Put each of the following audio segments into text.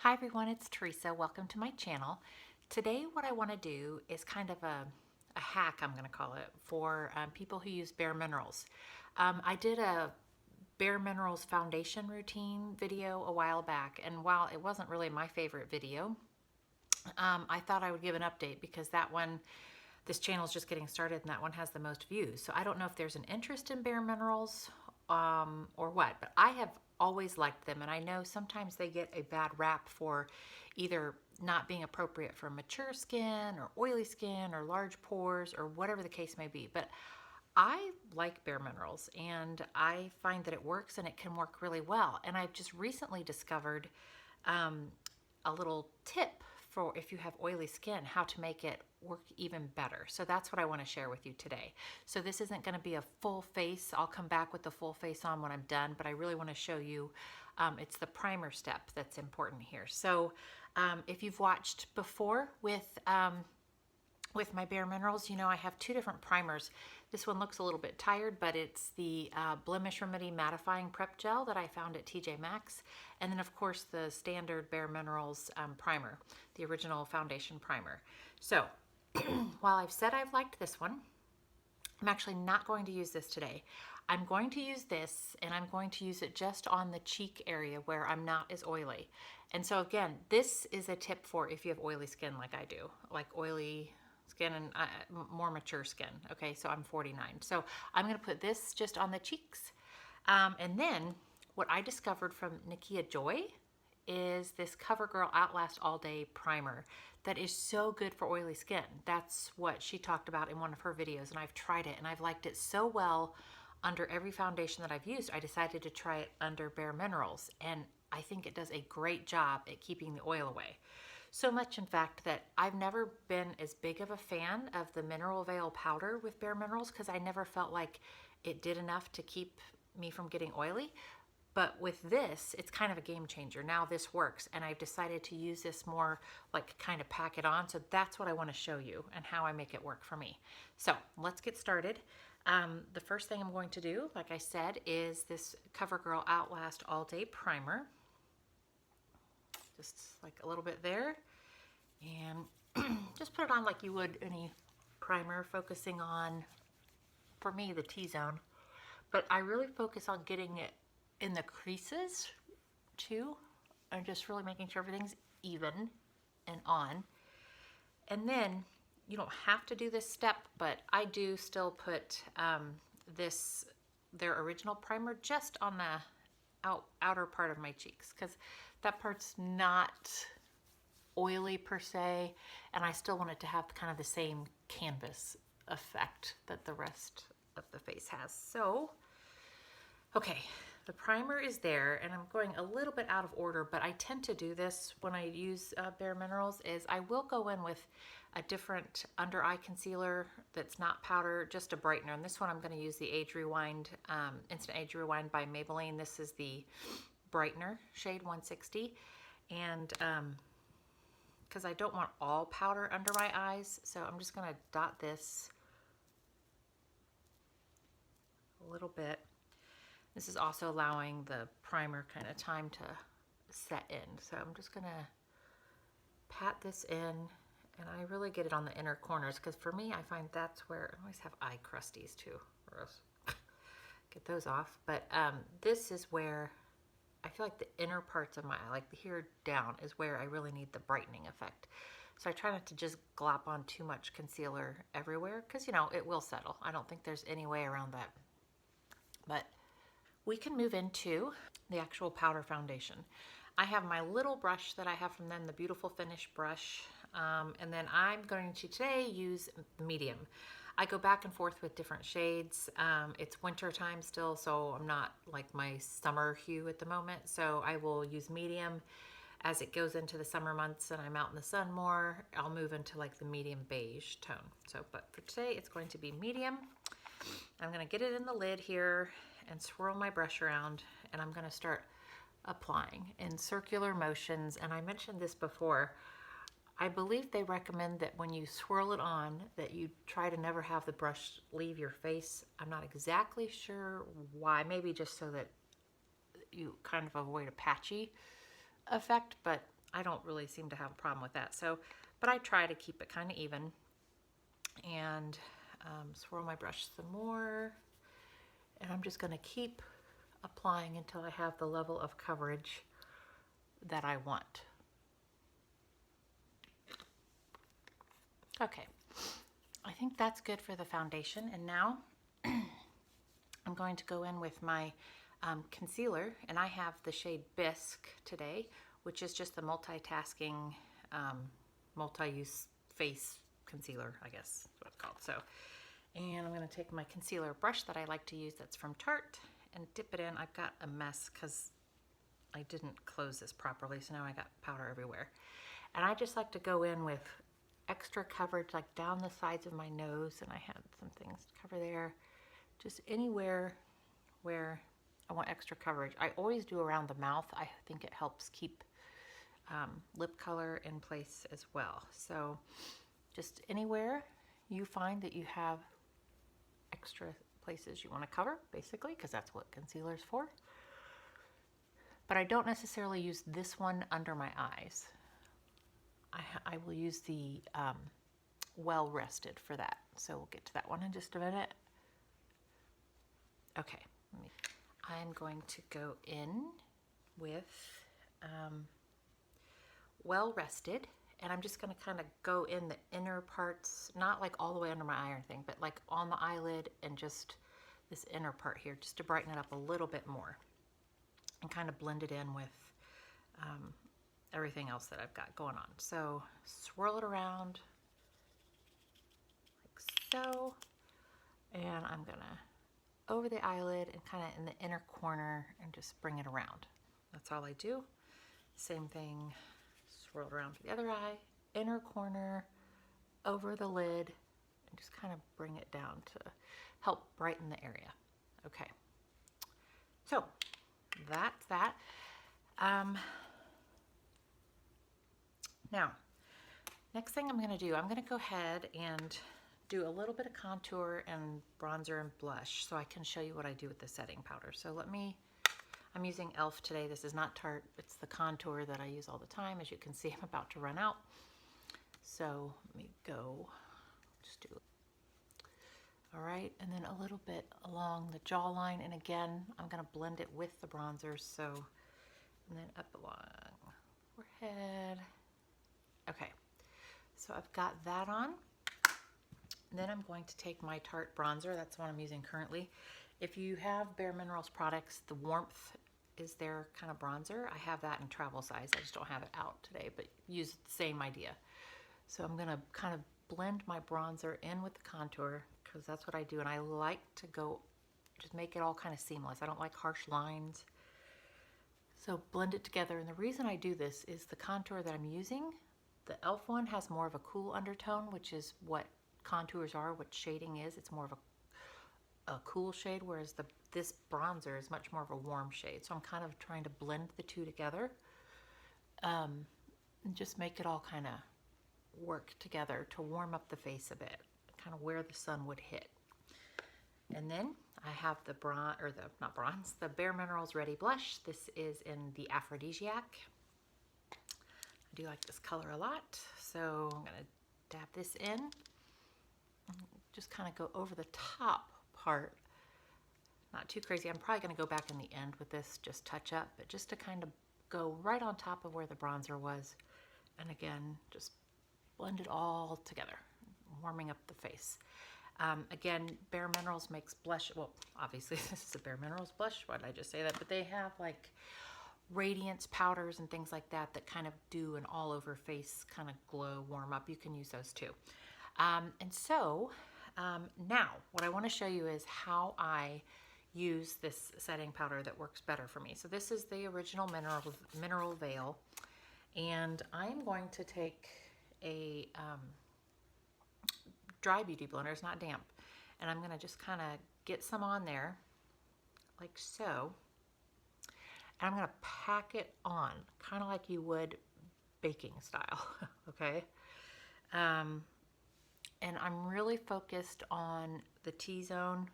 Hi everyone, it's Teresa. Welcome to my channel. Today what I want to do is kind of a hack, I'm going to call it, for people who use Bare Minerals. I did a Bare Minerals foundation routine video a while back, and while it wasn't really my favorite video, I thought I would give an update because this channel is just getting started and that one has the most views. So I don't know if there's an interest in Bare Minerals or what, but I have always liked them, and I know sometimes they get a bad rap for either not being appropriate for mature skin or oily skin or large pores or whatever the case may be. But I like Bare Minerals and I find that it works and it can work really well. And I've just recently discovered a little tip for if you have oily skin, how to make it work even better. So that's what I want to share with you today. So this isn't going to be a full face. I'll come back with the full face on when I'm done, but I really want to show you it's the primer step that's important here. So if you've watched before with my Bare Minerals, you know I have two different primers. This one looks a little bit tired, but it's the Blemish Remedy Mattifying Prep Gel that I found at TJ Maxx. And then of course the standard Bare Minerals primer, the original foundation primer. So while I've said I've liked this one, I'm actually not going to use this today. I'm going to use this, and I'm going to use it just on the cheek area where I'm not as oily. And so again, this is a tip for if you have oily skin like I do, like oily skin and more mature skin. Okay, so I'm 49. So I'm going to put this just on the cheeks. And then what I discovered from Nikia Joy is this Covergirl Outlast All Day Primer that is so good for oily skin. That's what she talked about in one of her videos, and I've tried it and I've liked it so well under every foundation that I've used. I decided to try it under Bare Minerals, and I think it does a great job at keeping the oil away. So much, in fact, that I've never been as big of a fan of the Mineral Veil powder with Bare Minerals because I never felt like it did enough to keep me from getting oily. But with this, it's kind of a game changer. Now this works, and I've decided to use this more like kind of pack it on. So that's what I want to show you and how I make it work for me. So let's get started. The first thing I'm going to do, like I said, is this CoverGirl Outlast All Day Primer. Just like a little bit there. And just put it on like you would any primer, focusing on, for me, the T-zone. But I really focus on getting it in the creases too, and just really making sure everything's even and on. And then you don't have to do this step, but I do still put their original primer just on the outer part of my cheeks, because that part's not oily per se, and I still want it to have kind of the same canvas effect that the rest of the face has. So okay, the primer is there, and I'm going a little bit out of order, but I tend to do this when I use Bare Minerals, is I will go in with a different under eye concealer that's not powder, just a brightener. And this one I'm going to use the Age Rewind, Instant Age Rewind by Maybelline. This is the Brightener, shade 160. And because I don't want all powder under my eyes, so I'm just going to dot this a little bit. This is also allowing the primer kind of time to set in. So I'm just gonna pat this in, and I really get it on the inner corners, because for me, I find that's where I always have eye crusties too. Gross. Get those off. But this is where I feel like the inner parts of my eye, like here down, is where I really need the brightening effect. So I try not to just glop on too much concealer everywhere, because you know, it will settle. I don't think there's any way around that. But we can move into the actual powder foundation. I have my little brush that I have from them, the Beautiful Finish brush, and then I'm going to today use medium. I go back and forth with different shades. It's winter time still, so I'm not like my summer hue at the moment, so I will use medium. As it goes into the summer months and I'm out in the sun more, I'll move into like the medium beige tone. So, but for today, it's going to be medium. I'm gonna get it in the lid here and swirl my brush around, and I'm gonna start applying in circular motions. And I mentioned this before, I believe they recommend that when you swirl it on, that you try to never have the brush leave your face. I'm not exactly sure why, maybe just so that you kind of avoid a patchy effect, but I don't really seem to have a problem with that. So, but I try to keep it kind of even, and swirl my brush some more. And I'm just going to keep applying until I have the level of coverage that I want. Okay, I think that's good for the foundation. And now I'm going to go in with my concealer, and I have the shade Bisque today, which is just the multitasking, multi-use face concealer, I guess is what it's called. So, and I'm going to take my concealer brush that I like to use that's from Tarte and dip it in. I've got a mess because I didn't close this properly, so now I got powder everywhere. And I just like to go in with extra coverage, like down the sides of my nose, and I had some things to cover there, just anywhere where I want extra coverage. I always do around the mouth. I think it helps keep lip color in place as well. So just anywhere you find that you have extra places you want to cover, basically, because that's what concealer is for. But I don't necessarily use this one under my eyes. I will use the Well Rested for that. So we'll get to that one in just a minute. Okay, I'm going to go in with Well Rested, and I'm just going to kind of go in the inner parts, not like all the way under my eye or anything, but like on the eyelid and just this inner part here, just to brighten it up a little bit more and kind of blend it in with everything else that I've got going on. So swirl it around like so, and I'm gonna over the eyelid and kind of in the inner corner and just bring it around. That's all I do. Same thing, swirl it around to the other eye, inner corner, over the lid, and just kind of bring it down to help brighten the area. Okay, so that's that. Now, next thing I'm going to do, I'm going to go ahead and do a little bit of contour and bronzer and blush so I can show you what I do with the setting powder. So I'm using e.l.f. today. This is not Tarte. It's the contour that I use all the time. As you can see, I'm about to run out. So let me go, just do it. All right, and then a little bit along the jawline. And again, I'm going to blend it with the bronzer. So, and then up along forehead. Okay, so I've got that on. And then I'm going to take my Tarte bronzer. That's what I'm using currently. If you have Bare Minerals products, the Warmth is their kind of bronzer. I have that in travel size. I just don't have it out today, but use the same idea. So I'm going to kind of blend my bronzer in with the contour because that's what I do. And I like to go, just make it all kind of seamless. I don't like harsh lines. So blend it together. And the reason I do this is the contour that I'm using, the e.l.f. one has more of a cool undertone, which is what contours are, what shading is. It's more of a cool shade, whereas this bronzer is much more of a warm shade. So I'm kind of trying to blend the two together and just make it all kind of work together to warm up the face a bit, kind of where the sun would hit. And then I have the the Bare Minerals Ready Blush. This is in the Aphrodisiac. I do like this color a lot, so I'm going to dab this in. Just kind of go over the top part. Not too crazy. I'm probably going to go back in the end with this, just touch up, but just to kind of go right on top of where the bronzer was. And again, just blend it all together, warming up the face. Again, Bare Minerals makes blush. Well, obviously this is a Bare Minerals blush. Why did I just say that? But they have like radiance powders and things like that that kind of do an all over face kind of glow, warm up. You can use those too. And so now what I want to show you is how I use this setting powder that works better for me. So this is the original Mineral Veil, and I'm going to take a dry beauty blender, it's not damp, and I'm going to just kind of get some on there like so, and I'm going to pack it on kind of like you would baking style. Okay, and I'm really focused on the T-zone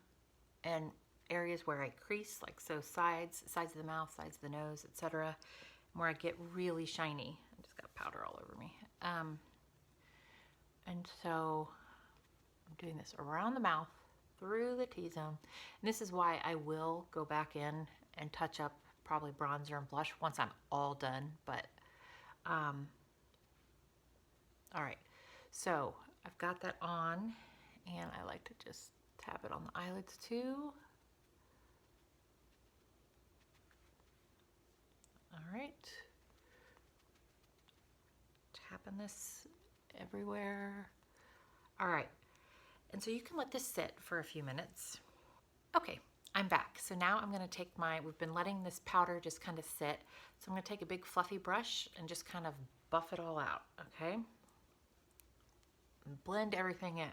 and areas where I crease, like so sides of the mouth, sides of the nose, etc., where I get really shiny. I'm just powder all over me. And so I'm doing this around the mouth, through the T-zone. And this is why I will go back in and touch up probably bronzer and blush once I'm all done. But, all right. So I've got that on, and I like to just tap it on the eyelids too. All right. Tapping this everywhere. All right. And so you can let this sit for a few minutes. Okay, I'm back. So now I'm gonna take we've been letting this powder just kind of sit. So I'm gonna take a big fluffy brush and just kind of buff it all out, okay? And blend everything in.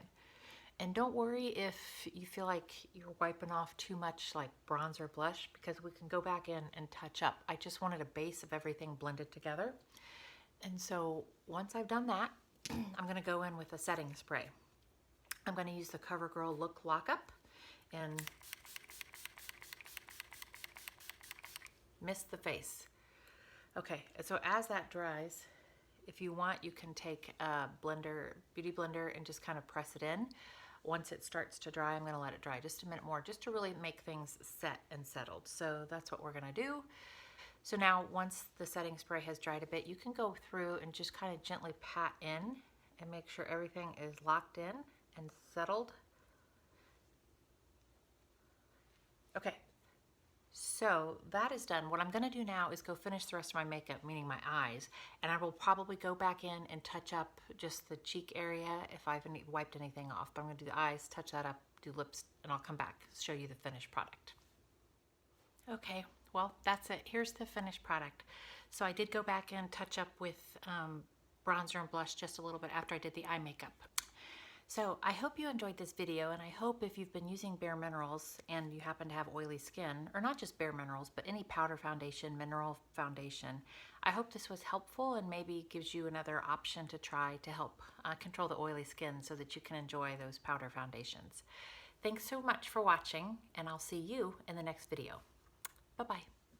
And don't worry if you feel like you're wiping off too much like bronzer blush, because we can go back in and touch up. I just wanted a base of everything blended together. And so once I've done that, I'm gonna go in with a setting spray. I'm gonna use the Covergirl Look Lockup and mist the face. Okay, so as that dries, if you want, you can take a beauty blender, and just kind of press it in. Once it starts to dry, I'm gonna let it dry just a minute more, just to really make things set and settled. So that's what we're gonna do. So now, once the setting spray has dried a bit, you can go through and just kind of gently pat in and make sure everything is locked in and settled. Okay, so that is done. What I'm gonna do now is go finish the rest of my makeup, meaning my eyes, and I will probably go back in and touch up just the cheek area if I haven't wiped anything off. But I'm gonna do the eyes, touch that up, do lips, and I'll come back, show you the finished product. Okay, well, that's it. Here's the finished product. So I did go back and touch up with bronzer and blush just a little bit after I did the eye makeup. So I hope you enjoyed this video, and I hope if you've been using Bare Minerals and you happen to have oily skin, or not just Bare Minerals, but any powder foundation, mineral foundation, I hope this was helpful and maybe gives you another option to try to help control the oily skin so that you can enjoy those powder foundations. Thanks so much for watching, and I'll see you in the next video. Bye-bye.